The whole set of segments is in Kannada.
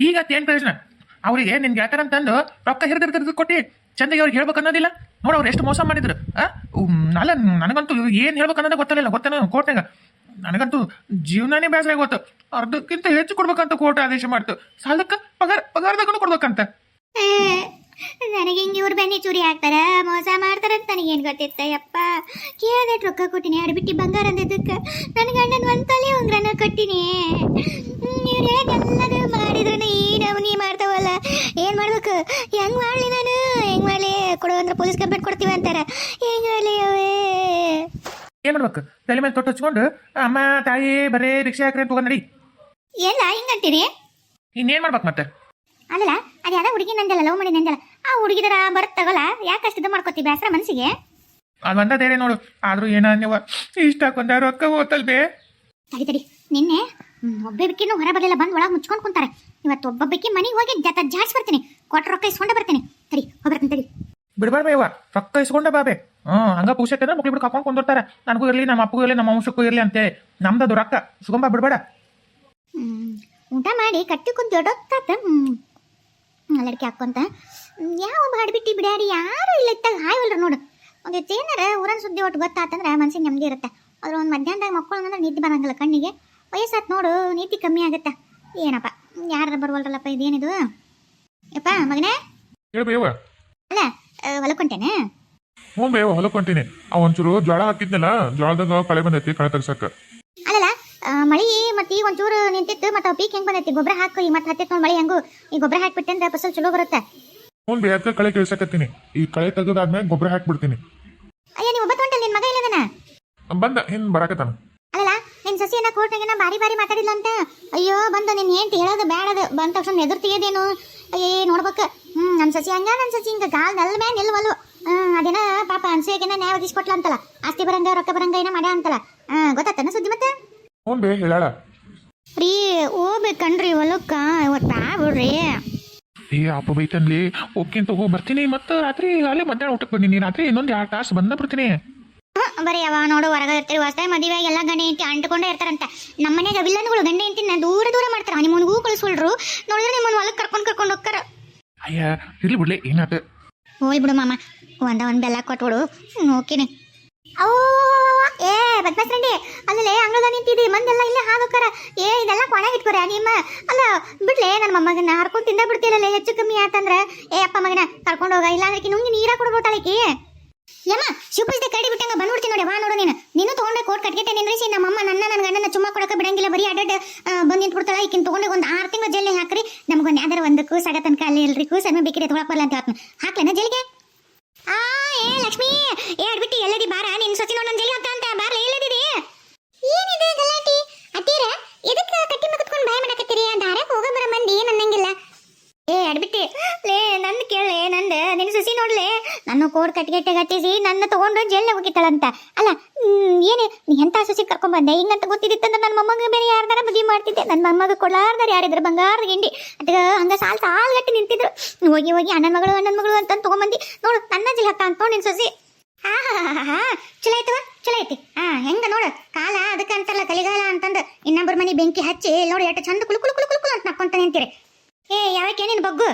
ಈಗ ಏನ್ ಪ್ರಯೋಜನ? ಅವ್ರಿಗೆ ನಿನ್ಗೆ ಯಾಕಂತಂದು ರೊಕ್ಕ ಹಿರಿದಿರ್ದು ಕೊಟ್ಟು ಚಂದಗೆ ಅವ್ರಿಗೆ ಹೇಳ್ಬೇಕು ಅನ್ನೋದಿಲ್ಲ. ನೋಡ ಅವ್ರು ಎಷ್ಟು ಮೋಸ ಮಾಡಿದ್ರು. ಅಲ್ಲ ನನಗಂತೂ ಏನ್ ಹೇಳ್ಬೇಕು ಅನ್ನೋದೇ ಗೊತ್ತಿಲ್ಲ. ಗೊತ್ತೇನೋ ಕೋರ್ಟ್ನಾಗ ನನಗಂತೂ ಜೀವನನೇ ಬೇಸರ ಆಗೋತು. ಅರ್ಧಕ್ಕಿಂತ ಹೆಚ್ಚು ಕೊಡ್ಬೇಕಂತ ಕೋರ್ಟ್ ಆದೇಶ ಮಾಡ್ತು. ಸಾಲಕ್ಕ ಪಗಾರದಾಗೂ ಕೊಡ್ಬೇಕಂತ. ನನಗೆ ಹಿಂಗೆ ಇವ್ರು ಬೆನ್ನಿ ಚೂರಿ ಹಾಕ್ತಾರ, ಮೋಸ ಮಾಡ್ತಾರಂತ ನನಗೇನು ಗೊತ್ತಿತ್ತ ಯಪ್ಪ. ಕೇಳ್ದಟ್ಟು ರೊಕ್ಕ ಕೊಟ್ಟಿನಿ, ಅಡ್ಬಿಟ್ಟು ಬಂಗಾರ ಅಂದಿದ್ದಕ್ಕೆ ನನ್ನ ಗಂಡನ ಒಂದು ತಲೆ ಉಂಗ್ರನ ಕೊಟ್ಟಿನಿ. ಇವ್ರು ಎಲ್ಲದು ಮಾಡಿದ್ರು ನೀ ಮಾಡ್ತಾವಲ್ಲ, ಏನು ಮಾಡ್ಬೇಕು? ಹೆಂಗೆ ಮಾಡಲಿ ನಾನು? ಹೆಂಗೆ ಮಾಡಲಿ? ಕೊಡು ಅಂದ್ರೆ ಪೊಲೀಸ್ ಕಂಪ್ಲೇಂಟ್ ಕೊಡ್ತೀವಿ ಅಂತಾರೆ. ಹೆಂಗೆ ಮಾಡಲಿ ಅವೇ? ಏನ್ ಮಾಡ್ಬೇಕು? ತಲೆ ಮೇಲೆ ತೊಟ್ಟು ಹಚ್ಕೊಂಡು ಅಮ್ಮ ತಾಯಿ ಬರೇ ರಿಕ್ಷಾ ಹಾಕ್ರಿ ಅಂತ ತಗೊಂಡ್ ನಡಿ. ಎಲ್ಲ ಹಿಂಗಂತೀರಿ? ಇನ್ನೇನ್ ಮಾಡ್ಬೇಕು ಮತ್ತೆ? ಅಲ್ಲ ಅದು ಯಾವ್ದೋ ಹುಡುಗಿ ನಂದಲ್ಲ, ಲವ್ ಮಾಡಿ ನಂದಲ್ಲ. ಆ ಹುಡುಗಿದರ ಬರುತ್ತಾಗಲ್ಲ, ಯಾಕೆ ಅಷ್ಟು ಇದು ಮಾಡ್ಕೊತಿ ಬೇಸರ ಮನಸ್ಸಿಗೆ? ಅದು ಒಂದೇ ನೋಡು. ಆದ್ರೂ ಏನ ನೀವು ಇಷ್ಟ ಹಾಕೊಂಡ ರೊಕ್ಕ ಹೋತಲ್ಬೇ. ತಡಿ ನಿನ್ನೆ ಒಬ್ಬೊಬ್ಬಕಿನ್ನು ಹೊರ ಬರಲಿಲ್ಲ, ಬಂದು ಒಳಗೆ ಮುಚ್ಕೊಂಡು ಕುಂತಾರೆ. ಇವತ್ತು ಒಬ್ಬೊಬ್ಬಕಿ ಮನೆಗೆ ಹೋಗಿ ಜಾಡ್ಸಿ ಬರ್ತೀನಿ, ಕೊಟ್ಟ ರೊಕ್ಕ ಇಸ್ಕೊಂಡ ಬರ್ತೀನಿ. ತಡಿ ಹೋಗ್ಬರ್ತೀನಿ ತಡಿ. ಬಿಡ್ಬಾರ್ಬೇವ, ರೊಕ್ಕ ಇಸ್ಕೊಂಡ ಬಾಬೆ. ಹಂಗ ಪೂಸಕ್ಕೆ ಮಕ್ಳು ಬಿಟ್ಟು ಕರ್ಕೊಂಡು ಕೊಂಡ್ತಾರೆ. ನನಗೂ ಇರಲಿ, ನಮ್ಮ ಅಪ್ಪಗೂ ಇರಲಿ, ನಮ್ಮ ವಂಶಕ್ಕೂ ಇರಲಿ ಅಂತೇಳಿ. ನಮ್ದದು ರೊಕ್ಕ ಸುಗಂಬ ಬಿಡ್ಬೇಡ. ಊಟ ಮಾಡಿ ಕಟ್ಟಿ ಕುಂತ ದೊಡ್ಡೊತ್ತಾತ ಲಡ್ಕಿ ಹಾಕೊಂತ ಯಾವ ಮಾಡಿಬಿಟ್ಟು ಬಿಡ್ಯಾರಿ, ಯಾರು ಇಲ್ಲ ಇತ್ತಾಗ ಹಾಯವಲ್ರ ನೋಡು. ಒಂದು ಏನಾರ ಊರನ್ ಸುದ್ದಿ ಒಟ್ಟು ಗೊತ್ತಾತಂದ್ರೆ ಮನ್ಸಿಗೆ ನೆಮ್ಮದಿ ಇರುತ್ತೆ. ಅದ್ರ ಒಂದು ಮಧ್ಯಾಹ್ನದಾಗ ಮಕ್ಕಳು ನಿದ್ದೆ ಬರಂಗಿಲ್ಲ ಕಣ್ಣಿಗೆ. ವಯಸ್ಸಾತ್ ನೋಡು, ನೀತಿ ಕಮ್ಮಿ ಆಗುತ್ತೆ. ಏನಪ್ಪ ಯಾರ ಬರ್ವಲ್ರಲ್ಲಪ್ಪ, ಇದೇನಿದು? ಯಪ್ಪ ಮಗನೇ ಅಲ್ಲ ಹೊಲಕೊಂಟೇನೆ? ಹ್ಞೂ ಬೇವ ಹೊಲಕೊಂತೀನಿ. ಒಂಚೂರು ಜೋಳ ಹಾಕಿದ್ನಲ್ಲ, ಜೋಳದಾಗ ಕಳೆ ಬಂದೈತಿ, ಕಳೆ ತೆಗ್ಸಕ್ಕ. ಅಲ್ಲಲ್ಲ ಮಳಿ ಮತ್ತೆ ಈಗ ಒಂಚೂರು ನಿಂತಿತ್ತು, ಮತ್ತೆ ಪೀಕ್ ಹೆಂಗ್ ಬಂದೈತಿ? ಗೊಬ್ಬರ ಹಾಕಿ ಮತ್ತೆ ಹತ್ತಿತ್ತು ನೋಡಿ ಮಳಿ ಹೆಂಗು. ಈ ಗೊಬ್ಬರ ಹಾಕ್ಬಿಟ್ಟೆ ಅಂದ್ರೆ ಫಸಲ್ ಚಲೋ ಬರುತ್ತೆ. ಹ್ಞೂ ಬೇಕ ಕಳೆ ಕೇಳ್ಸಕತ್ತೀನಿ. ಈ ಕಳೆ ತೆಗೆದಾದ್ಮೇಲೆ ಗೊಬ್ಬರ ಹಾಕ್ಬಿಡ್ತೀನಿ. ಅಯ್ಯ ನೀವು ಒಬ್ಬ ಹೊಂಟಲ್, ನಿನ್ ಮಗ ಇಲ್ಲದನ? ಬಂದ ಹಿಂದ್ ಬರಾಕತ್ತಾನ. ಅಲ್ಲಲ್ಲ ನಿನ್ ಸಸಿಯನ್ನ ಕೋರ್ಟ್ನಾಗ ಬಾರಿ ಮಾತಾಡಿಲ್ಲ ಅಂತ. ಅಯ್ಯೋ ಬಂದ ನಿನ್ ಹೆಂಡ್ತಿ ಹೇಳೋದು ಬೇಡದು, ಬಂದ ತಕ್ಷಣ ಎದುರು ತೆಗೆದೇನು? ಅಯ್ಯೇ ನೋಡ್ಬೇಕು. ನನ್ನ ಸಸಿ ಹಂಗ, ನನ್ನ ಸಸಿ ಹಿಂಗ ಗಾಲ್ ನಲ್ ಮೇಲೆ ನಿಲ್ವಲ್ಲು. ಅದೇನ ಪಾಪ ಅನ್ಸೂಯಕೇನ ನ್ಯಾಯ ಒದಗಿಸ್ಕೊಟ್ಲ ಅಂತಲ್ಲ, ಆಸ್ತಿ ಬರಂಗ ರೊಕ್ಕ ಬರಂಗ ಏನ ಮಾಡ್ಯಾ ಅಂತಲ್ಲ. ಗೊತ್ತಾತನ ಸುದ್ದಿ? ಮತ್ತೆ ಹ್ಞೂ ಬೇ ಹೇಳಾಳ. ರೀ ಹೋಗ್ಬೇಕನ್ರಿ ಹೊಲಕ್ಕ, ಇವತ್ತು ಬಿಡ್ರಿ. ಏ ಅಪ್ಪ ಬೈತನ್ಲಿ, ಓಕೆ ತಗೋ ಬರ್ತೀನಿ. ಮತ್ತೆ ರಾತ್ರಿ ಅಲ್ಲೇ ಮಧ್ಯಾಹ್ನ ಊಟಕ್ಕೆ ಬಂದೀನಿ. ರಾತ್ರಿ ಇನ್ನೊಂದು 2 ತಾಸು ಬಂದ ಬರ್ತೀನಿ. ಬರೀ ಯಾವ ನೋಡು ಹೊರಗೆ ಇರ್ತೀರಿ, ಹೊಸದಾಗಿ ಮದುವೆ ಎಲ್ಲ ಗಂಡ ಹೆಂಡತಿ ಅಂಟ್ಕೊಂಡೇ ಇರ್ತಾರಂತ. ನಮ್ಮ ಮನೆಗೆ ವಿಲ್ಲನ್ಗಳು ಗಂಡ ಹೆಂಡತಿನ ದೂರ ಮಾಡ್ತಾರ. ನಿಮ್ಮನ್ಗೂ ಕಳಿಸ್ಕೊಳ್ರು ನೋಡಿದ್ರೆ ನಿಮ್ಮನ್ನು ಹೊಲಕ್ಕೆ ಕರ್ಕೊಂಡು ಹೋಗ್ತಾರ. ಅಯ್ಯ ಇರ್ಲಿ ಬಿಡ್ಲಿ, ಏನಾತ? ಹೋಯ್ ಬಿಡು ಮಾಮ, ಒಂದು ಬೆಲ್ಲ ಕೊಟ್ಬಿಡು. ಓಕೆನೆ. ಓ ಏ ಬದ್ಮಾಸ್ರಂಡಿ, ಅಲ್ಲೇ ಅಂಗಳದ ನಿಂತಿದ್ದಿ, ಮಂದೆಲ್ಲ ಇಲ್ಲೇ ಹಾಕೋಕ್ಕಾರ. ಇದೆಲ್ಲ ಕೊನೆಗೆ ಇಟ್ಕೋರ ನಿಮ್ಮ. ಅಲ್ಲ ಬಿಡ್ಲೆ, ನನ್ನ ಮೊಮ್ಮಗನ ಹರ್ಕೊಂಡು ತಿಂದ ಬಿಡ್ತಿಲ್ಲ. ಹೆಚ್ಚು ಕಮ್ಮಿ ಆತಂದ್ರೆ ಅಪ್ಪ ಮಗನ ಕರ್ಕೊಂಡು ಹೋಗ, ಇಲ್ಲ ಅಂದ್ರೆ ನುಂಗಿ ನೀರ ಕೊಡ್ಬೋಟಾಳಕಿ. ಯಮ್ಮ ಶಿವಪೂಜೆ ಕಡಿ ಬಿಟ್ಟಂಗ ಬಂದ್ಬಿಡ್ತೀನಿ ನೋಡಿ. ವಾ ನೋಡು, ನೀನು ತಗೊಂಡೆ ಕೋಟ್ ಕಟ್ಗೆಟ್ಟೆ ನಿಂದ್ರಿಸಿ. ನಮ್ಮಮ್ಮ ನನ್ನ ಗಂಡನ ಚುಮ್ಮ ಕೊಡಕ್ಕೆ ಬಿಡಂಗಿಲ್ಲ, ಬರೀ ಅಡ್ಡ ಬಂದು ನಿಂತ್ಬಿಡ್ತಾಳ. ಈಕಿನ ತಗೊಂಡೆ ಒಂದು 6 ತಿಂಗಳು ಜೈಲಿ ಹಾಕ್ರಿ. ನಮಗೊಂದು ಯಾವ್ದಾರ ಒಂದು ಕೂಸು ಆಗ ತನಕ ಅಲ್ಲಿ ಇಲ್ರಿ, ಕೂಸು ಅನ್ನ ಬೇಕಿದೆ ತೊಗೊಳಕ್ ಬರಲ್ಲ ಅಂತ ಹಾಕ್ಲೇನ ಜೈಲಿಗೆ? ಏ ಲಕ್ಷ್ಮಿ, ಅಡ್ಬಿಟ್ಟು ಎಲ್ಲದಿ ಬಾರ, ನಿನ್ ಸೊಸಿ ನೋಡ್ ನನ್ನ ಜೈಲಿ ಹಾಕ ಅಂತ ಬಾರ್ಲ. ಎಲ್ಲದಿದೆ? ಏನಿದೆ ಗಲಾಟಿ? ಅತ್ತೀರ ಎದಕ್ಕೆ ಕಟ್ಟಿ ಮಗತ್ಕೊಂಡು ಬಾಯ್ ಮಾಡಕತ್ತೀರಿ? ದಾರಕ್ಕೆ ಹೋಗ ಬರ ಮಂದಿ ನನ್ನಂಗಿಲ್ಲ. ಅಡ್ಬಿಟ್ಟಿ ಲೇ, ನಂದು ಕೇಳೆ, ನಂದು ನಿನ್ನ ಸಸಿ ನೋಡ್ಲೆ, ನನ್ನ ಕೋಡ್ ಕಟ್ಟಿಗೆಟ್ಟೆ ಗಟ್ಟಿಸಿ ನನ್ನ ತಗೊಂಡು ಜೈಲ್ನ ಹೋಗಿತ್ತಾಳಂತ. ಅಲ್ಲ ಏನು ನೀ ಎಂಥ ಸಸಿ ಕರ್ಕೊಂಡ್ಬಂದೆ? ಹಿಂಗಂತ ಗೊತ್ತಿದ್ದಿತ್ತಂದ್ರೆ ನನ್ನ ಮೊಮ್ಮಗ ಬೇರೆ ಯಾರ್ದಾರ ಮದುವೆ ಮಾಡ್ತಿದ್ದೆ. ನನ್ನ ಮೊಮ್ಮಗ ಕೊಡಲಾರ್ದಾರ ಯಾರಿದ್ರು ಬಂಗಾರದ ಗಿಂಡಿ ಅದಕ್ಕೆ ಹಂಗೆ ಸಾಲ್ಗಟ್ಟಿ ನಿಂತಿದ್ರು. ಹೋಗಿ ಅಣ್ಣನ ಮಗಳು ಅಂತ ತೊಗೊಂಬಂದು ನೋಡು, ನನ್ನ ಜಿಲ್ ಹಾಕ ಅಂತ ನಿನ್ನ ಸಸಿ. ಹಾ ಚಲೋ ಆಯ್ತವ, ಚಲೋ ಐತಿ. ಹೆಂಗ ನೋಡು, ಕಾಲ ಅದಕ್ಕೆ ಅಂತಲ್ಲ ಕಲಿಗಾಲ ಅಂತಂದು ಇನ್ನೊಬ್ಬರ ಮನೆ ಬೆಂಕಿ ಹಚ್ಚಿ ನೋಡಿ ಎಷ್ಟು ಚಂದ ಕುಳು ಅಂತ ನಕ್ಕೊಂತ ನಿಂತೀರಿ. ಯಾವಕ್ಕೆ ನೀನು ಬಗ್ಗು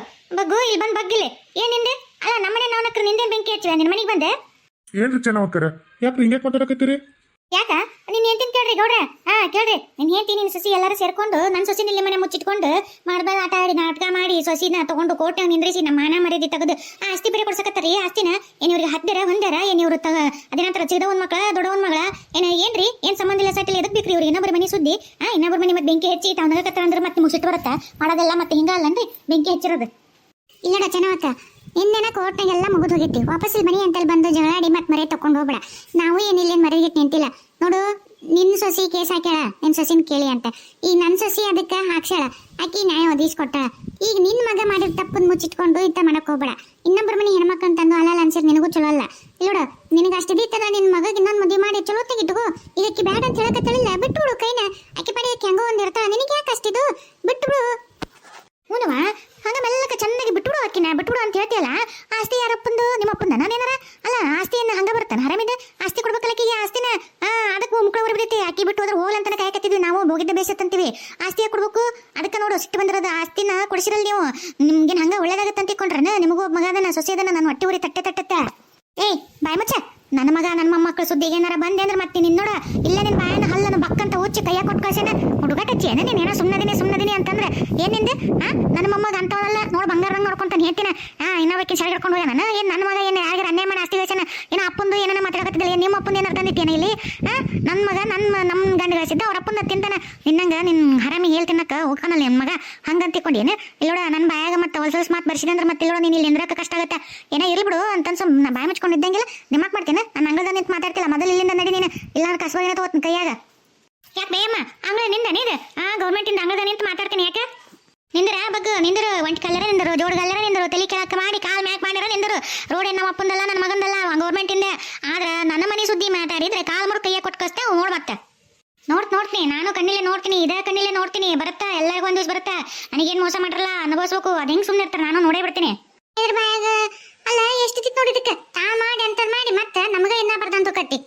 ಇಲ್ಲಿ ಬಂದು ಬಗ್ಗಿಲ್ಲ ಏನಿಂದೆ? ಅಲ್ಲ ನಮ್ಮನೆ ನಾವು ನಕ್ರ ನಿಂದೇನು ಬೆಂಕಿ ಹಚ್ಚಿವೆ? ನಿನ್ನ ಮನೆಗೆ ಬಂದೆ ಏನ್ರಿ ಚೆನ್ನಾಗ್ತಾರ? ಯಾಕ್ರಿ ಹಿಂಗ್ಯಾಕೆ ಮಾತಾಡಕತ್ತೀರಿ? ಯಾಕ ನೀನ್ ಹೇಳ್ತೀನಿ ಕೇಳ್ರಿ ಗೌಡ್ರೆ. ಕೇಳ್ರಿ, ನೀನ್ ಹೇಳ್ತೀನಿ ನಿನ್ ಸೊಸಿ ಎಲ್ಲರೂ ಸೇರ್ಕೊಂಡು ನನ್ನ ಸೊಸಿ ನಿಲ್ಲಿ ಮನೆ ಮುಚ್ಚಿಟ್ಕೊಂಡು ಮಾಡ್ಬಾರ್ದು ಆಟ ಆಡಿ ನಾಟಕ ಮಾಡಿ ಸೊಸಿನ ತಗೊಂಡು ಕೋಟೆ ನಿಂದ್ರಿಸಿ ನಮ್ಮ ಮಾನ ಮರ್ಯಾದೆ ತೆಗೆದು ಆಸ್ತಿ ಬೇರೆ ಕೊಡ್ಸಕತ್ತಾರಿ. ಆಸ್ತಿನ ಏನಿವ್ರಿಗೆ ಹತ್ತಿರ ಹೊಂದಾರ, ಏನಿವ್ರು ಅದೇನಂತರ ಚಿಕ್ಕದ ಒಂದ್ ಮಕ್ಳ ದೊಡ್ಡ ಒಂದ್ ಮಗಳ ಏನ್ರಿ? ಏನ್ ಸಂಬಂಧ ಇಲ್ಲ ಸೈಟಲ್ಲಿ ಎದಕ್ ಬೇಕ್ರಿ ಇವ್ರಿಗೆ? ಇನ್ನೊಬ್ಬರ ಮನೆ ಸುದ್ದಿ, ಇನ್ನೊಬ್ಬರ ಮನೆ ಮತ್ತೆ ಬೆಂಕಿ ಹಚ್ಚಿ ತಾವನಗತ್ತರ ಅಂದ್ರೆ ಮತ್ತೆ ಮುಗಿಸಿಟ್ಟು ಬರತ್ತ ಮಾಡೋದೆಲ್ಲ ಮತ್ತೆ ಹಿಂಗ ಅಲ್ಲನ್ರಿ ಬೆಂಕಿ ಹಚ್ಚಿರೋದು. ಇಲ್ಲಡ ಚೆನ್ನಾಗತ್ತ, ಇನ್ನೇನ ಕೋರ್ಟ್ನಾಗೆಲ್ಲ ಮುಗಿದು ಹೋಗಿತ್ತು. ವಾಪಸ್ ಇಲ್ಲಿ ಮನೆ ಅಂತಲ್ಲಿ ಬಂದು ಜಗಳಾಡಿ ಮತ್ತೆ ಮರೆ ತಕೊಂಡು ಹೋಗ್ಬೇಡ. ನಾವು ಏನಿಲ್ಲ ಮರೆಗಿಟ್ಟು ನಿಂತಿಲ್ಲ ನೋಡು. ನಿನ್ನ ಸೊಸಿ ಕೇಸ್ ಹಾಕ್ಯಾಳ, ನಿನ್ನ ಸೊಸಿನ ಕೇಳಿ ಅಂತ. ಈಗ ನನ್ನ ಸೊಸಿ ಅದಕ್ಕೆ ಹಾಕ್ಸ್ಯಾಳ, ಆಕಿ ನ್ಯಾಯ ಒದಗಿಸ್ಕೊಟ್ಟಾಳ. ಈಗ ನಿನ್ನ ಮಗ ಮಾಡಿದ ತಪ್ಪನ್ನು ಮುಚ್ಚಿಟ್ಕೊಂಡು ಇಂಥ ಮಾಡಕ್ ಹೋಗ್ಬೇಡ. ಇನ್ನೊಬ್ಬರ ಮನೆ ಹೆಣ್ಮಕ್ಳು ಅಂತಂದು ಅಲ್ಲ ಅನ್ಸಿರ್ ನಿನಗೂ ಚಲೋ ಅಲ್ಲ. ಇಲ್ಲೋಡು, ನಿನಗೆ ಅಷ್ಟು ಇದಿತ್ತಲ್ಲ ನಿನ್ನ ಮಗಗೆ ಇನ್ನೊಂದು ಮದುವೆ ಮಾಡಿ ಚಲೋ ತೆಗಿಟ್ಕೋ. ಇದಕ್ಕೆ ಬೇಡ ಅಂತ ಹೇಳಕತ್ತಳಿಲ್ಲ, ಬಿಟ್ಬಿಡು ಕೈನ. ಆಕಿ ಪಡಿ ಆಕೆ ಹೆಂಗೋ ಒಂದು ಇರ್ತಾಳ, ನಿನಗೆ ಯಾಕೆ ಅಷ್ಟಿದು? ಬಿಟ್ಬಿಡು. ಹೂನವಾ, ಹಂಗ ಮೆಲ್ಲಕ ಚೆನ್ನಾಗಿ ಬಿಟ್ಬಿಡು ಆಕಿನ. ಬಿಟ್ಬಿಡು ಅಂತ ಹೇಳ್ತೀಯಲ್ಲ, ಆಸ್ತಿ ಯಾರಪ್ಪಂದು? ನಿಮ್ಮಪ್ಪಂದ? ನಾನೇನಾರ ಅಲ್ಲ ಆಸ್ತಿಯನ್ನ ಹಂಗ ಬರ್ತಾನೆ ಹರಮಿದೆ. ಆಸ್ತಿ ಕೊಡ್ಬೇಕಲ್ಲಕ್ಕಿಗೆ ಆಸ್ತಿನ ಅದಕ್ಕೆ ಮುಕ್ಕಳ ಹೊರಬಿಡಿ ಐತಿ ಅಕ್ಕಿ ಬಿಟ್ಟು ಹೋದ್ರೆ ಹೋಗ್ಲ ಅಂತಾನೆ ಕಾಯಕತ್ತಿದ್ವಿ ನಾವು ಹೋಗಿದ್ದ ಬೇಸತ್ತಂತೀವಿ ಆಸ್ತಿಯ ಕೊಡ್ಬೇಕು ಅದಕ್ಕೆ ನೋಡು ಸಿಟ್ಟು ಬಂದಿರೋದು ಆಸ್ತಿನ ಕೊಡಿಸಿರಲ್ಲ ನೀವು ನಿಮ್ಗೇನು ಹಂಗ ಒಳ್ಳೇದಾಗತ್ತೆ ಅಂತಿಕೊಂಡ್ರೆ ನಿಮಗೂ ಮಗ ಅದನ್ನ ಸೊಸೆ ಅದನ್ನ ನಾನು ಹೊಟ್ಟೆ ಉರಿ ತಟ್ಟೆ ಏಯ್ ಬಾಯ್ ಮುಚ್ಚ ನನ್ನ ಮಗ ನನ್ನ ಮೊಮ್ಮಕ್ಕಳು ಸುದ್ದಿಗೆ ಏನಾರ ಬಂದೆ ಅಂದ್ರೆ ಮತ್ತೆ ನಿನ್ನ ನೋಡ ಇಲ್ಲ ನಿನ್ನ ಬಾಯನ ಹಲ್ಲನ್ನು ಬಕ್ಕಂತ ಹುಚ್ಚಿ ಕೈಯ ಕೊಟ್ಟು ಕಳ್ಸೇನ ಹುಡುಗಟಚ್ಚೇನ ನೀನೇನೋ ಸುಮ್ಮನದಿನಿ ಅಂತಂದ್ರೆ ಏನಿಂದ ನನ್ನ ಮೊಮ್ಮಗ ಅಂತವಲ್ಲ ನೋಡು ಬಂಗಾರ ನೋಡ್ಕೊಂತಾನೆ ಹೇಳ್ತೀನ ಇನ್ನೊಬ್ಬಕ್ಕೆ ಸರಿ ಹಿಡ್ಕೊಂಡು ಹೋಗ ನಾನು ಏನು ನನ್ನ ಮಗ ಏನು ಯಾರಿಗಾರ ಅನ್ಯಾಯ ಮಾಡಿ ಆಸ್ತಿ ಗಳಿಸೇನ ಏನೋ ಅಪ್ಪಂದು ಏನಾರ ಮಾತಾಡಕತ್ತಿಲ್ಲ ನಿಮ್ಮ ಅಪ್ಪಂದು ಏನಾರು ತಂದಿತ್ತೇನೆ ಇಲ್ಲಿ ನನ್ನ ಮಗ ನಮ್ಮ ಗಂಡ ಗಳಿಸಿದ್ದ ಅವ್ರ ಅಪ್ಪಂದ ತಿಂತಾನೆ ನಿನ್ನಂಗ ನಿನ್ನ ಹರಾಮಿ ಹೇಳ್ತಿನ್ನಕ ಹೋಗ್ತಾನಲ್ಲ ನಿಮ್ಮ ಮಗ ಹಂಗಂತಿಕೊಂಡೇನು ಇಲ್ಲೋಡ ನನ್ನ ಬಾಯಾಗ ಮತ್ತೆ ಹೊಲ್ಸಲ್ಸ್ ಮಾತು ಬರ್ಸಿದೆ ಅಂದ್ರೆ ಮತ್ತೆ ಇಲ್ಲೋಡ ನೀನು ಇಲ್ಲಿ ನಿಂದ್ರಕ್ಕೆ ಕಷ್ಟ ಆಗುತ್ತೆ ಏನೋ ಇರ್ಲಿ ಬಿಡು ಅಂತ ನಾ ಬಾಯಿ ಮುಚ್ಕೊಂಡಿದ್ದಂಗಿಲ್ಲ ನಿಮ್ಮಕ್ಕೆ ಮಾಡ್ತೇನೆ ನಾನು ಅಂಗಳದ ನಿಂತು ಮಾತಾಡ್ತಿಲ್ಲ ಮೊದಲು ಇಲ್ಲಿಂದ ನಡಿ ನೀನು ಇಲ್ಲ ನಾನು ಕಸಬ ಏನೋ ತಗೋತೀನಿ ಕೈಯಾಗ ಯಾಕೆ ಬೇಯಮ್ಮ ಅಂಗಳ ನಿಂದ ನೀದು ಗೌರ್ಮೆಂಟಿಂದ ಅಂಗಳದ ನಿಂತು ಮಾತಾಡ್ತೀನಿ ಯಾಕೆ ನಿಂದ್ರ ಬಗ್ಗೆ ನಿಂದರು ಒಂಟಿ ಕಲ್ಲರ ನಿಂದರು ಜೋಡ್ ಕಲ್ಲರ ನಿಂದರು ತಲೆ ಕೆಳಕ್ಕೆ ಮಾಡಿ ಕಾಲ್ ಮ್ಯಾಕ್ ಮಾಡಿರ ನಿಂದರು ರೋಡ್ ನಮ್ಮ ಅಪ್ಪಂದಲ್ಲ ನನ್ನ ಮಗಂದಲ್ಲ ಗೌರ್ಮೆಂಟಿಂದ ಆದ್ರೆ ನನ್ನ ಮನೆ ಸುದ್ದಿ ಮಾತಾಡಿದ್ರೆ ಕಾಲ್ ಮುರು ಕೈಯಾಗ ಕೊಟ್ಟು ಕಸ್ತೆ ನೋಡ್ ಮತ್ತೆ ನೋಡ್ತೀನಿ ನಾನು ಕಣ್ಣಿಲೆ ನೋಡ್ತೀನಿ ಇದೇ ಕಣ್ಣಿಲೆ ನೋಡ್ತೀನಿ ಬರುತ್ತಾ ಎಲ್ಲರಿಗೂ ಒಂದ್ ದಿವಸ ಬರುತ್ತಾ ನನಗೇನು ಮೋಸ ಮಾಡ್ರಲ್ಲ ಅನುಭವಿಸ್ಬೇಕು ಅದು ಹೆಂಗ್ ಸುಮ್ಮನೆ ಇರ್ತಾರೆ ನಾನು ನೋಡೇ ಬಿಡ್ತೀನಿ ಅಲ್ಲ ಎಷ್ಟು ತಿತ್ ನೋಡಿದಕ್ಕೆ ತಾ ಮಾಡಿ ಅಂತ ಮಾಡಿ ಮತ್ತೆ ನಮಗ ಏನ ಬರ್ದಂತ ಕಟ್ಟಿ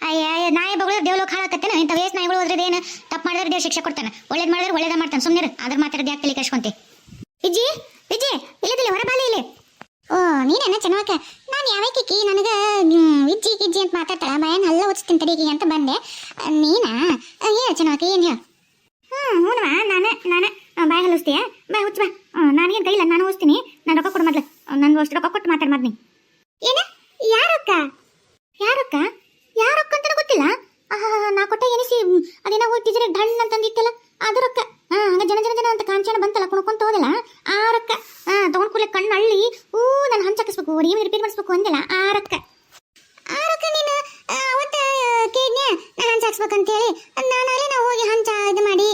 ಅಯ್ಯ ನಾಯಿ ಬಗಳು ದೇವ್ಲೋಕ್ ಹಾಳಾಕತ್ತೇನೆ ಇಂಥ ವೇಸ್ಟ್ ನಾಯಿಗಳು ಹೋದ್ರದೇನು ತಪ್ಪು ಮಾಡಿದ್ರೆ ದೇವ್ ಶಿಕ್ಷೆ ಕೊಡ್ತಾನೆ ಒಳ್ಳೇದ್ ಮಾಡಿದ್ರೆ ಒಳ್ಳೇದ ಮಾಡ್ತಾನೆ ಸುಮ್ಮನೆ ಅದ್ರ ಮಾತಾಡೋದು ಯಾಕೆ ತಲೆ ಕಳ್ಸ್ಕೊಂತಿ ವಿಜಿ ಇಲ್ಲದಿಲ್ಲ ಹೊರಬಾಲಿ ಇಲ್ಲಿ ಓ ನೀನೇನ ಚೆನ್ನಕ ನಾನು ಯಾವಕ್ಕಿ ನನಗೆ ವಿಜ್ಜಿ ಅಂತ ಮಾತಾಡ್ತಾಳ ಬಾಯನ್ ಹಲ್ಲ ಓದಿಸ್ತೀನಿ ತಡೀಗಿ ಅಂತ ಬಂದೆ ನೀನಾ ಹೇಳ ಚೆನ್ನಕ ಏನ್ ಹೇಳ ಹ್ಞೂನವಾ ನಾನು ಬಾಯ್ ಹಲಿಸ್ತೀಯ ಬಾಯ್ ಹುಚ್ಚ ಬಾ ನಾನೇನು ಕೈಲ್ಲ ನಾನು ಓದಿಸ್ತೀನಿ ನಾನು ರೊಕ್ಕ ಕೊಡು ಮೊದ್ಲು ನನ್ಗೆ ಅಷ್ಟು ರೊಕ್ಕ ಕೊಟ್ಟು ಮಾತಾಡ್ ಮದ್ನಿ ಏನ ಯಾರೊಕ್ಕ ಅಂತ ಗೊತ್ತಿಲ್ಲ ನಾ ಕೊಟ್ಟ ಎನಿಸಿ ಅದೇನೋ ಟೀಚರ್ ಢಣ್ ಅಂತಂದಿತ್ತಲ್ಲ ಅದು ರೊಕ್ಕ ಹಂಗ ಜನ ಅಂತ ಕಾಂಚನ ಬಂತಲ್ಲ ಕುಣ್ಕೊಂತ ಹೋದಲ್ಲ ಆ ರೊಕ್ಕ ತಗೊಂಡ್ ಕೂಡಲೇ ಕಣ್ಣು ಹಳ್ಳಿ ನಾನು ಹಂಚಾಕಿಸ್ಬೇಕು ಅಡಿಗೆ ರಿಪೇರ್ ಮಾಡಿಸ್ಬೇಕು ಅಂದಲ್ಲ ಆ ರೊಕ್ಕ ನೀನು ಅವತ್ತ ಕೇಳ್ನೆ ನಾನು ಹಂಚಾಕ್ಸ್ಬೇಕಂತೇಳಿ ನಾನಾಗಲೇ ನಾವು ಹೋಗಿ ಹಂಚ ಇದು ಮಾಡಿ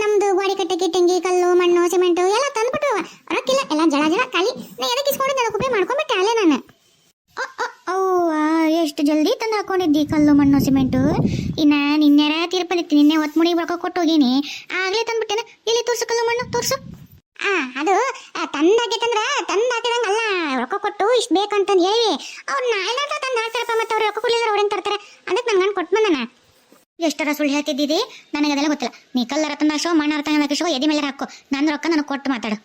ನಮ್ದು ಗೋಡೆ ಕಟ್ಟೆ ಟೆಂಗಿ ಕಲ್ಲು ಮಣ್ಣು ಸಿಮೆಂಟು ಎಲ್ಲ ತಂದ್ಬಿಟ್ಟು ರೊಕ್ಕಿಲ್ಲ ಎಲ್ಲ ಜಳ ಖಾಲಿ ನಾ ಎದಕ್ಕೆ ಇಸ್ಕೊಂಡು ಅದಕ್ಕೆ ಉಪಯೋಗ ಮಾಡ್ಕೊಂಡ್ಬಿಟ್ಟೆ ಅಲ್ಲೇ ನಾನು ಎಷ್ಟು ಜಲ್ದಿ ತಂದು ಹಾಕೊಂಡಿದ್ದಿ ಕಲ್ಲು ಮಣ್ಣು ಸಿಮೆಂಟು ಇನ್ನ ನಿನ್ನೆರ ತೀರ್ಪಲ್ಲಿತ್ತು ನಿನ್ನೆ ಹೊತ್ತು ಮುಡಿ ರೊಕ್ಕ ಕೊಟ್ಟು ಹೋಗೀನಿ ಆಗ್ಲೇ ತಂದ್ಬಿಟ್ಟೇನ ಇಲ್ಲಿ ತೋರ್ಸು ಕಲ್ಲು ಮಣ್ಣು ತೋರ್ಸು ತಂದಾಕಿದಂಗಲ್ಲ ರೊಕ್ಕ ಕೊಟ್ಟು ಇಷ್ಟು ಬೇಕಂತಂದು ಹೇಳಿ ಅವ್ರು ನಾಳೆ ತಂದು ಹಾಕ್ತಾರಪ್ಪ ಮತ್ತೆ ಅವ್ರು ರೊಕ್ಕ ಕೊಡ್ಲಿಲ್ಲ ಅವ್ರೇನು ತರ್ತಾರೆ ಅದಕ್ಕೆ ನನ್ನ ಗಂಡು ಕೊಟ್ಟು ಬಂದನ ಎಷ್ಟರ ಸುಳ್ಳು ಹೇಳ್ತಿದ್ದಿದ್ದಿ ನನಗೆ ಅದೆಲ್ಲ ಗೊತ್ತಿಲ್ಲ ನೀ ಕಲ್ಲರ ತಂದಾಶೋ ಮಣ್ಣರ ತಂದಾಕಿಸೋ ಎದಿ ಮೇಲೆ ಹಾಕೋ ನನ್ನ ರೊಕ್ಕ ನನಗೆ ಕೊಟ್ಟು ಮಾತಾಡು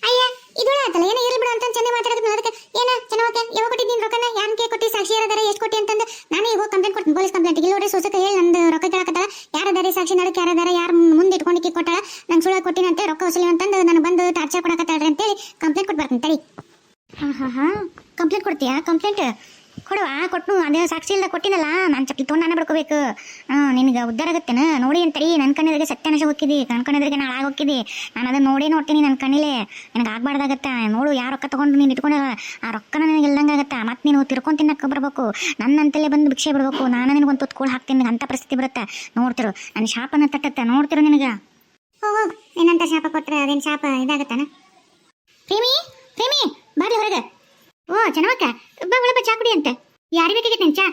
ಅಯ್ಯ ಇದು ಆತಲ್ಲ ಏನೋ ಇರ್ಲಿ ಬಿಡು ಅಂತ ಚೆನ್ನಾಗಿ ಮಾತಾಡೋದು ಅದಕ್ಕೆ ಏನ ಚೆನ್ನಾಗಿ ಯಾವಾಗ ಕೊಟ್ಟಿದ್ದೀನಿ ರೊಕ್ಕನ ಯಾನ್ ಕೇ ಕೊಟ್ಟು ಸಾಕ್ಷಿ ಯಾರದಾರ ಎಷ್ಟು ಕೊಟ್ಟಿ ಅಂತಂದು ನಾನು ಈಗ ಕಂಪ್ಲೇಂಟ್ ಕೊಡ್ತೀನಿ ಪೊಲೀಸ್ ಕಂಪ್ಲೇಂಟ್ ಇಲ್ಲಿ ನೋಡಿ ಸೊಸಕ ಹೇಳಿ ನಂದು ರೊಕ್ಕ ಕೇಳಕತ್ತಾಳ ಯಾರದಾರೆ ಸಾಕ್ಷಿ ನಡಕ್ಕೆ ಯಾರದಾರ ಯಾರು ಮುಂದೆ ಇಟ್ಕೊಂಡು ಕೊಟ್ಟಾಳ ನಂಗೆ ಸುಳ್ಳು ಕೊಟ್ಟಿನಂತೆ ರೊಕ್ಕ ವಸೂಲಿ ಅಂತಂದು ನಾನು ಬಂದು ಟಾರ್ಚರ್ ಕೊಡಕತ್ತಾಳ್ರಿ ಅಂತೇಳಿ ಕಂಪ್ಲೇಂಟ್ ಕೊಟ್ಟು ಬರ್ತೀನಿ ತಡಿ ಕಂಪ್ಲೇಂಟ್ ಕೊಡ್ತೀಯಾ ಕಂಪ್ಲೇಂಟ್ ಕೊಡುವ ಕೊಟ್ಟು ಅದೇ ಸಾಕ್ಷಿ ಇಲ್ಲದ ಕೊಟ್ಟಿನಲ್ಲ ನಾನು ಚಪ್ಪಲಿ ತೊಗೊಂಡು ನಾನೇ ಬಿಡ್ಕೋಬೇಕು ನಿನಗೆ ಉದ್ದಾರ ಆಗುತ್ತೇನ ನೋಡಿ ಅಂತರಿ ನನ್ನ ಕಣ್ಣೆದ್ರಿಗೆ ಸತ್ಯನಾಶ ಹೋಗಿದ್ದಿ ನನ್ನ ಕಣ್ಣೆದ್ರಿಗೆ ನಾಳೆ ಆಗೋಗಿದ್ದಿ ನಾನು ಅದನ್ನ ನೋಡ್ತೀನಿ ನನ್ನ ಕಣ್ಣಿಲೆ ನನಗೆ ಆಗ್ಬಾರ್ದಾಗತ್ತ ನೋಡು ಯಾವ ರೊಕ್ಕ ತೊಗೊಂಡು ನೀನು ಇಟ್ಕೊಂಡ ಆ ರೊಕ್ಕನ ನನಗೆ ಇಲ್ದಂಗಾಗತ್ತ ಮತ್ತೆ ನೀನು ತಿರ್ಕೊಂಡು ತಿನ್ನಕ್ಕೆ ಬರಬೇಕು ನನ್ನಂತಲೇ ಬಂದು ಭಿಕ್ಷೆ ಬಿಡಬೇಕು ನಾನು ನಿನಗೊಂದು ತುತ್ಕೊಳು ಹಾಕ್ತೀನಿ ಅಂಥ ಪರಿಸ್ಥಿತಿ ಬರುತ್ತೆ ನೋಡ್ತಿರು ನನ್ನ ಶಾಪನ ತಟ್ಟತ್ತೆ ನೋಡ್ತಿರು ನಿನಗೆ ಹೋಗು ನಿನ್ನಂತ ಶಾಪ ಕೊಟ್ಟರೆ ಅದೇನು ಶಾಪ ಇದಾಗತ್ತಾನ ಪ್ರೇಮಿ ಬಾರಿ ಹೊರಗೆ ಓ ಚೆನ್ನವಕ್ಕ ಬಾ ಒಳಬ ಚಾ ಕುಡಿ ಅಂತ ಯಾರಿಗೆ ಬೇಕಾಗೈತೆ ನೀನು ಚಾ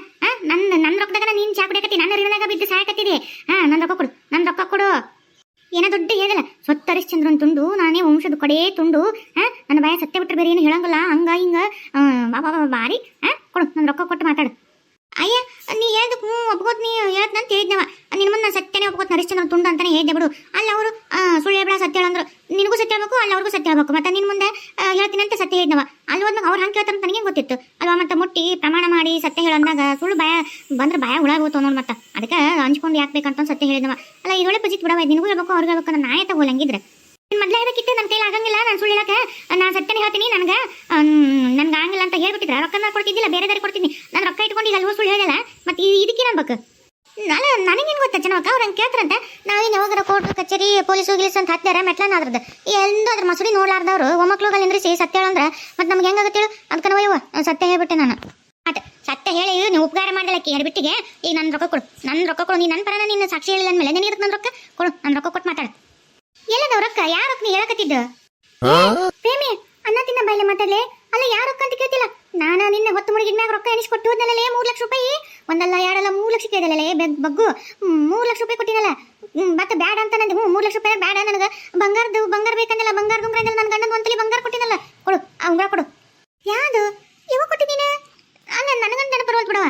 ನನ್ನ ರೊಕ್ಕದಾಗ ನೀನು ಚಾ ಕುಡಿಯಕತ್ತಿ ನನ್ನ ಋಣದಾಗ ಬಿದ್ದು ಸಾಯಕತ್ತಿದೆ ನನ್ನ ರೊಕ್ಕ ಕೊಡು ಏನೋ ದೊಡ್ಡ ಹೇಳಿಲ್ಲ ಸ್ವತ್ತ ಹರಿಶ್ಚಂದ್ರನ್ ತುಂಡು ನಾನೇ ವಂಶದ ಕಡೆ ತುಂಡು ನನ್ನ ಬಾಯ ಸತ್ಯ ಬಿಟ್ಟರೆ ಬೇರೆ ಏನು ಹೇಳಂಗಿಲ್ಲ ಹಂಗ ಹಿಂಗ ಬಾರಿ ಕೊಡು ನನ್ನ ರೊಕ್ಕ ಕೊಟ್ಟು ಮಾತಾಡು ಅಯ್ಯ ನೀ ಹೇಳ್ದಕ್ಕೆ ಒಪ್ಕೋತ್ ನೀ ಹೇಳ್ತಂತ ಹೇಳಿದ್ನವ ನಿನ್ನ ಮುಂದೆ ಸತ್ಯನೇ ಒಪ್ಕೋತ್ ಹರಿಶ್ಚಂದ್ರ ತುಂಡು ಅಂತಾನೆ ಹೇಳಿದ್ದೆ ಬಿಡು ಅಲ್ಲಿ ಅವರು ಸುಳ್ಳು ಹೇಳ್ಬೇಡ ಸತ್ಯ ಹೇಳಂದ್ರು ನಿನಗೂ ಸತ್ಯ ಹೇಳ್ಬೇಕು ಅಲ್ಲಿ ಅವ್ರಿಗೂ ಸತ್ಯ ಹೇಳ್ಬೇಕು ಮತ್ತೆ ನಿನ್ನ ಮುಂದೆ ಹೇಳ್ತೀನಿ ಅಂತ ಸತ್ಯ ಹೇಳಿದ್ನವ ಅಲ್ಲಿ ಹೋದ್ನಾಗ ಅವ್ರು ಹಂಗೆ ಕೇಳ್ತಾರೆ ನನಗೇನು ಗೊತ್ತಿತ್ತು ಅಲ್ವಾ ಮತ್ತೆ ಮುಟ್ಟಿ ಪ್ರಮಾಣ ಮಾಡಿ ಸತ್ಯ ಹೇಳಂದಾಗ ಸುಳ್ಳು ಭಯ ಬಂದ್ರೆ ಭಯ ಹುಳಾಗೋತು ನೋಡಿ ಮತ್ತೆ ಅದಕ್ಕೆ ಹಂಚ್ಕೊಂಡು ಯಾಕಬೇಕಂತ ಸತ್ಯ ಹೇಳಿದ್ನವ ಅಲ್ಲ ಇದೊಳ್ಳೆ ಪಜಿತ್ ಬಿಡವ ನಿನಗೂ ಹೇಳ್ಬೇಕು ಅವ್ರಿಗೆ ಹೇಳ್ಬೇಕು ನನ್ನ ನಾಯ ತಗೋಲಂಗಿದ್ರೆ ನಿನ್ನ ಮೊದಲೇ ಹೇಳಬೇಕಿತ್ತು ನನ್ನ ಕೈಲಿ ಆಗಂಗಿಲ್ಲ ನಾನು ಸುಳ್ಳು ಹೇಳಕ್ಕೆ ನಾನು ಸತ್ಯನೇ ಹೇಳ್ತೀನಿ ನನಗೆ ಆಗಿಲ್ಲ ಅಂತ ಹೇಳ್ಬಿಟ್ಟಿದ್ರೆ ರೊಕ್ಕನ ಕೊಡ್ತಿದ್ದಿಲ್ಲ ಬೇರೆ ದಾರಿ ಕೊಡ್ತೀನಿ ನಾನು ರೊಕ್ಕ ಇಟ್ಕೊಂಡು ಈಗ ಅಲ್ಲಿ ಸುಳ್ಳು ಹೇಳಿಲ್ಲ ಮತ್ತೆ ಇದಕ್ಕೆ ಅನ್ಬೇಕು ನನಗೇನು ಗೊತ್ತಾ ಚೆನ್ನಾಗ ಅವ್ರು ಹಂಗೆ ಕೇಳ್ತಾರಂತೆ ನಾವೇನು ಯಾವಾಗಾರ ಕೋರ್ಟ್ ಕಚೇರಿ ಪೊಲೀಸ್ ಗಿಲೀಸ್ ಅಂತ ಹಾಕ್ತಾರೆ ಮೆಟ್ಲನ್ನ ಅದ್ರದ್ದು ಎಂದು ಅದ್ರ ಮಸೂರಿ ನೋಡ್ಲಾರ್ದವ್ರು ಒಮ್ಮಕ್ಳುಗಳು ನಿಂದ್ರಿಸಿ ಸತ್ಯ ಹೇಳಂದ್ರೆ ಮತ್ತೆ ನಮ್ಗೆ ಹೆಂಗಾಗುತ್ತೆ ಹೇಳು ಅದಕ್ಕೆ ನಾವು ಸತ್ಯ ಹೇಳ್ಬಿಟ್ಟೆ ನಾನು ಮತ್ತೆ ಸತ್ಯ ಹೇಳಿ ನೀವು ಉಪಕಾರ ಮಾಡಲಕ್ಕೆ ಎಡ್ಬಿಟ್ಟಿಗೆ ಈಗ ನನ್ನ ರೊಕ್ಕ ಕೊಡು ನೀನು ನನ್ನ ಪರನ ನೀನು ಸಾಕ್ಷಿ ಹೇಳಿಲ್ಲ ಅಂದಮೇಲೆ ನೀನು ನನ್ನ ರೊಕ್ಕ ಕೊಡು ನನ್ನ ರೊಕ್ಕ ಕೊಟ್ಟು ಮಾತಾಡು ಎಲ್ಲ ನಾವು ರೊಕ್ಕ ಯಾರ ರೊಕ್ಕ ನೀ ಹೇಳಕತ್ತಿದ್ದು ಪ್ರೇಮಿ ಅನ್ನ ತಿನ್ನ ಬೈಲೆ ಮಾತಾಡ್ಲೆ ಅಲ್ಲ ಯಾರ ರೊಕ್ಕ ಅಂತ ಕೇಳ್ತಿಲ್ಲ ನಾನು ನಿನ್ನೆ ಹೊತ್ತು ಮುಳುಗಿದ ಮ್ಯಾಗ ರೊಕ್ಕ ಎಣಿಸ್ಕೊಟ್ಟು ಹೋದ್ನಲ್ಲೇ 3 ಲಕ್ಷ ರೂಪಾಯಿ ಒಂದಲ್ಲ ಎರಡಲ್ಲ 3 ಲಕ್ಷ ಕೇಳಿದಲ್ಲೇ ಬಗ್ಗು 3 ಲಕ್ಷ ರೂಪಾಯಿ ಕೊಟ್ಟಿನಲ್ಲ ಮತ್ತೆ ಬ್ಯಾಡ ಅಂತ ನಂದು 3 ಲಕ್ಷ ರೂಪಾಯಿ ಬ್ಯಾಡ ನನಗೆ ಬಂಗಾರ ಬೇಕಂದಲ್ಲ ಬಂಗಾರ ಉಂಗ್ರ ಅಂದಲ್ಲ ನನ್ನ ಗಂಡನ ಒಂತಲಿ ಬಂಗಾರ ಕೊಟ್ಟಿನಲ್ಲ ಕೊಡು ಆ ಉಂಗ್ರ ಕೊಡು ಯಾವುದು ಯಾವಾಗ ಕೊಟ್ಟಿದ್ದೀನಿ ಅಲ್ಲ ನನಗಂತ ನೆನಪು ಬರೋದು ಬಿಡವ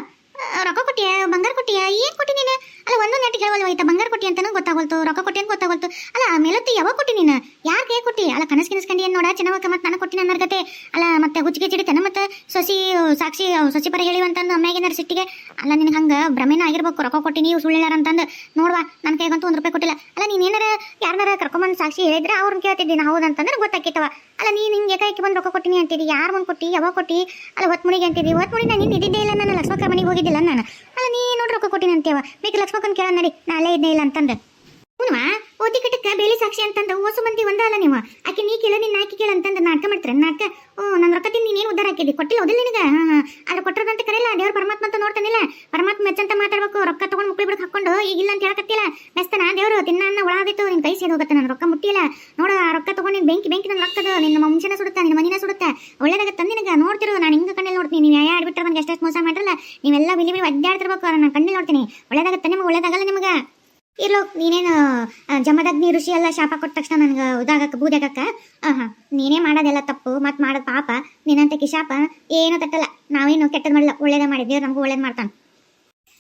ರೊಕ್ಕ ಕೊಟ್ಟಿಯಾ ಬಂಗಾರ ಕೊಟ್ಟಿಯಾ ಏನು ಕೊಟ್ಟಿ ನೀನು ಅಲ್ಲ ಒಂದು ನೆಟ್ಟಿಗೆ ಹೇಳವಲ್ವ ಈತ ಬಂಗಾರ ಕೊಟ್ಟಿ ಅಂತಾನು ಗೊತ್ತಾಗೋಲ್ತು ರೊಕ್ಕ ಕೊಟ್ಟಿ ಅಂತ ಗೊತ್ತಾಗೋಲ್ತು ಅಲ್ಲ ಮೇಲತ್ತು ಯಾವಾಗ ಕೊಟ್ಟಿ ನೀನು ಯಾರ್ ಕೈ ಕೊಟ್ಟಿ ಅಲ್ಲ ಕನಸ್ ಕಿನಸ್ಕಂಡಿ ಏನ್ ನೋಡ ಚೆನ್ನವಕ್ಕ ಮತ್ತೆ ನನಗೆ ಕೊಟ್ಟಿನ ಅನ್ನರ್ಗತೆ ಅಲ್ಲ ಮತ್ತೆ ಹುಚ್ಚಿಗೆ ಚಿಡಿತೇನೆ ಮತ್ತೆ ಸಾಕ್ಷಿ ಸೊಸಿ ಪರ ಹೇಳಿವಂತಂದು ಅಮ್ಮಾಗಿನಾರ ಸಿಟ್ಟಿಗೆ ಅಲ್ಲ ನಿನಗೆ ಹಂಗ ಭ್ರಮೆನ ಆಗಿರ್ಬೇಕು ರೊಕ್ಕ ಕೊಟ್ಟಿ ನೀವು ಸುಳ್ಳು ಹೇಳ್ಯಾರ ಅಂತಂದು ನೋಡ್ವಾ ನನ್ನ ಕೈಗಂತೂ ₹1 ಕೊಟ್ಟಿಲ್ಲ ಅಲ್ಲ ನೀನ್ ಏನಾರ ಯಾರನ್ನಾರ ಕರ್ಕೊಂಬಂದು ಸಾಕ್ಷಿ ಹೇಳಿದ್ರೆ ಅವ್ರನ್ನ ಕೇಳ್ತಿದ್ದೀನಿ ಹೌದಂತಂದ್ರೆ ಗೊತ್ತಾಕಿತ್ತವ ಅಲ್ಲ ನೀನ್ ಹಿಂಗೆ ಏಕಾಏಕಿ ಬಂದು ರೊಕ್ಕ ಕೊಟ್ಟಿನಿ ಅಂತಿದಿ ಯಾರು ಬಂದು ಕೊಟ್ಟಿ ಯಾವಾಗ ಕೊಟ್ಟಿ ಅಲ್ಲ ಹೊತ್ಮುಡಿಗೆ ಅಂತಿದಿ ಹೊತ್ಮುಡಿ ನಾನು ನಿನ್ನ ಇದ್ದಿದ್ದೇ ಇಲ್ಲ ನಾನು ಲಕ್ಷ್ಮಕ್ಕ ಮನೆಗೆ ಹೋಗಿದ್ದಿಲ್ಲ ನಾನು ಅಲ್ಲ ನೀ ನೋಡಿ ರೊಕ್ಕ ಕೊಟ್ಟಿನಿ ಅಂತೇವ ಬೇಕು ಲಕ್ಷ್ಮಕ್ಕನ್ ಕೇಳ ನಡಿ ನಾ ಅಲ್ಲೇ ಇದ್ದೇ ಇಲ್ಲ ಅಂತಂದು ಹುನ್ವಾ ಓದಿ ಕಟ್ಟಕ್ಕ ಬೇಲಿ ಸಾಕ್ಷಿ ಅಂತಂದ ಹೊಸ ಮಂದಿ ಒಂದ ಅಲ್ಲ ನೀವು ಆಕೆ ನೀ ಕೇಳ ನಿನ್ನ ಆಕೆ ಕೇಳ ಅಂತಂದ ನಾಟಕ ಮಾಡ್ತಾರೆ ನಾಟಕ ನನ್ನ ರೊಕ್ಕ ತಿಂದು ನೀನೇನು ಉದ್ದಾರ ಹಾಕಿದ್ದಿ ಕೊಟ್ಟಿಲ್ಲ ಓದಿಲ್ಲ ನಿನಗೆ ಅದ್ರ ಕೊಟ್ಟರಂತ ಕರೆಯಲ್ಲ ದೇವ್ರ ಪರಮಾತ್ಮ ಅಂತ ನೋಡ್ತಾನಿಲ್ಲ ಪರಮಾತ್ಮ ಮೆಚ್ಚಂತ ಮಾತಾಡ್ಬೇಕು ರೊಕ್ಕ ತಗೊಂಡು ಮುಕ್ಳಿ ಬಿಡಕ್ ಹಾಕೊಂಡು ಈಗಿಲ್ಲ ಅಂತ ಹೇಳಕತ್ತಿಲ್ಲ ಮೆಸ್ತನ ದೇವ್ರು ತಿನ್ನ ಒಳಾದಿತ್ತು ನಿನ್ ಕೈ ಸೇದ್ ಹೋಗುತ್ತೆ ನನ್ನ ರೊಕ್ಕ ಮುಟ್ಟಿಲ್ಲ ನೋಡ ಆ ರೊಕ್ಕ ತಗೊಂಡು ಬೆಂಕಿ ನನ್ನ ರೊಕ್ಕದ ನಿನ್ನ ಮುಂಚೆನ ಸುಡುತ್ತಾ ನಿನ್ನ ಮನಿನ ಸುಡುತ್ತೆ ಒಳ್ಳೇದಾಗತ್ತ ನಿನಗೆ ನೋಡ್ತಿರು ನಾನು ಹಿಂಗ ಕಣ್ಣಲ್ಲಿ ನೋಡ್ತೀನಿ ನೀವು ಯಾವ ಆಡ್ಬಿಟ್ರೆ ನನಗೆ ಎಷ್ಟೆಷ್ಟು ಮೋಸ ಮಾಡ್ರಲ್ಲ ನೀವೆಲ್ಲ ಬಿಲಿ ಒದ್ದಾಡ್ತಿರ್ಬೇಕು ನಾನು ಕಣ್ಣಲ್ಲಿ ನೋಡ್ತೀನಿ ಒಳ್ಳೇದಾಗತ್ತ ನಿಮ್ಗೆ ಒಳ್ಳೇದಾಗಲ್ಲ ನಿಮ್ಗೆ ಇರ್ಲೋ ನೀನೇನು ಜಮದಗ್ನಿ ಋಷಿ ಎಲ್ಲ ಶಾಪ ಕೊಟ್ಟ ತಕ್ಷಣ ನನಗೆ ಉದಾಗಕ್ಕೆ ಬೂದಾಗಕ್ಕ ನೀನೇ ಮಾಡೋದೆಲ್ಲ ತಪ್ಪು ಮತ್ತೆ ಮಾಡೋದು ಪಾಪ ನೀನಂತ ಶಾಪ ಏನೂ ತಟ್ಟಲ್ಲ ನಾವೇನು ಕೆಟ್ಟದ್ ಮಾಡಿಲ್ಲ ಒಳ್ಳೇದ ಮಾಡಿದ್ದೀವಿ ನಮಗೂ ಒಳ್ಳೇದು ಮಾಡ್ತಾನೆ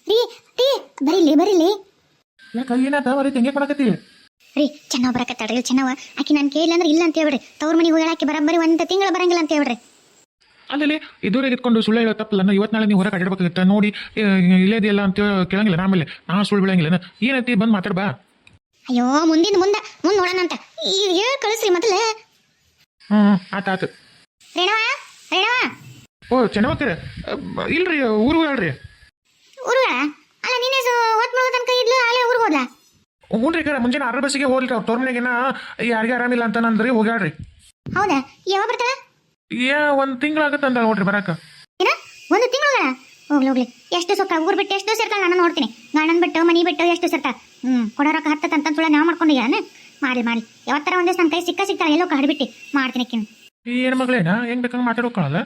ರೀ ಬರೀಲಿ ಯಾಕ ಏನಾದ ಬರೀ ಹೆಂಗೆ ಮಾಡಕತ್ತಿ ರೀ ಚೆನ್ನಾವ್ ಬರಕತ್ತಾಡ್ರಿ ಚೆನ್ನಾವ ಆಕಿ ನಾನು ಕೇಳಿಲ್ಲ ಅಂದ್ರೆ ಇಲ್ಲ ಅಂತ ಹೇಳ್ಬಿಡ್ರಿ ತವ್ರ ಮನೆಗೆ ಹೋಗಿ ಬರೋಬ್ಬರಿ ಒಂದು ತಿಂಗಳು ಬರಂಗಿಲ್ಲ ಅಂತ ಹೇಳ್ಬಿಡ್ರಿ ಅಲ್ಲಲ್ಲಿ ಇದುವರೆಗೆ ಇಟ್ಕೊಂಡು ಸುಳ್ಳು ಹೇಳೋ ತಪ್ಪಲ್ಲ ನಾ ಇವತ್ತು ನಾಳೆ ನೀವು ಹೊರಗೆ ಅಡ್ಡಾಡ್ಬೇಕಾಗುತ್ತೆ ನೋಡಿ ಇಲ್ಲೇದಿಲ್ಲ ಅಂತ ಕೇಳಂಗಿಲ್ಲ ಆಮೇಲೆ ನಾ ಸುಳ್ಳು ಬೀಳಂಗಿಲ್ಲ ಏನೈತಿ ಬಂದು ಮಾತಾಡ್ಬಾ ಅಯ್ಯೋ ಮುಂದೆ ನೋಡೋಣ ಅಂತ ಈಗ ಹೇಳಿ ಕಳಿಸ್ರಿ ಮೊದಲೇ ಆತು ರೇಣವಾ ಓ ಚೆನ್ನವಕ್ಕರ ಇಲ್ರಿ ಊರು ಹೇಳ್ರಿ ಊರುಗಳ ಅಲ್ಲ ನೀನೇ ಹೊತ್ತು ಮುಳುಗೋ ತನಕ ಇದ್ಲು ಅಲ್ಲೇ ಊರಿಗೆ ಹೋದ್ಲಾ ಹ್ಞೂ ಕರ ಮುಂಜಾನೆ 6 ಬಸ್ಸಿಗೆ ಹೋಗ್ಲಿ ಅವ್ರ ತೋರ್ ಮನೆಗೇನ ಯಾರಿಗೆ ಆರಾಮಿಲ್ಲ ಅಂತ ನಂದ್ರಿ ಹೋಗ್ಯಾಳ್ರಿ ಹೌದಾ ಯಾವಾಗ ಬರ್ತಾಳ ಒಂದು ತಿಂಗಳಾಗತ್ತೆ ಅಂತ ನೋಡ್ರಿ ಬರಾಕ ಏನ 1 ತಿಂಗಳ ಹೋಗ್ಲಿ ಎಷ್ಟು ಸೊಕ್ಕ ಊರ್ ಬಿಟ್ಟು ಎಷ್ಟು ಸೇರ್ತಾಳ ನಾನು ನೋಡ್ತೀನಿ ಗಂಡನ್ ಬಿಟ್ಟು ಮನಿ ಬಿಟ್ಟು ಎಷ್ಟು ಸೇರ್ತಾಳ ಕೊಡೋರೊಕ್ಕ ಹತ್ತಂತ ಸುಳ್ಳ ನಾವು ಮಾಡ್ಕೊಂಡು ಮಾಡಿ ಯಾವತ್ತರ ಒಂದೇ ನನ್ನ ಕೈ ಸಿಕ್ಕಾಳ ಎಲ್ಲೋ ಕಡ್ಬಿಟ್ಟು ಮಾಡ್ತೀನಿ ಈ ಹೆಣ್ಮಗಳೇನ ಹೆಂಗ್ ಬೇಕಂಗೆ ಮಾತಾಡೋಕ್ಕಳಲ್ಲ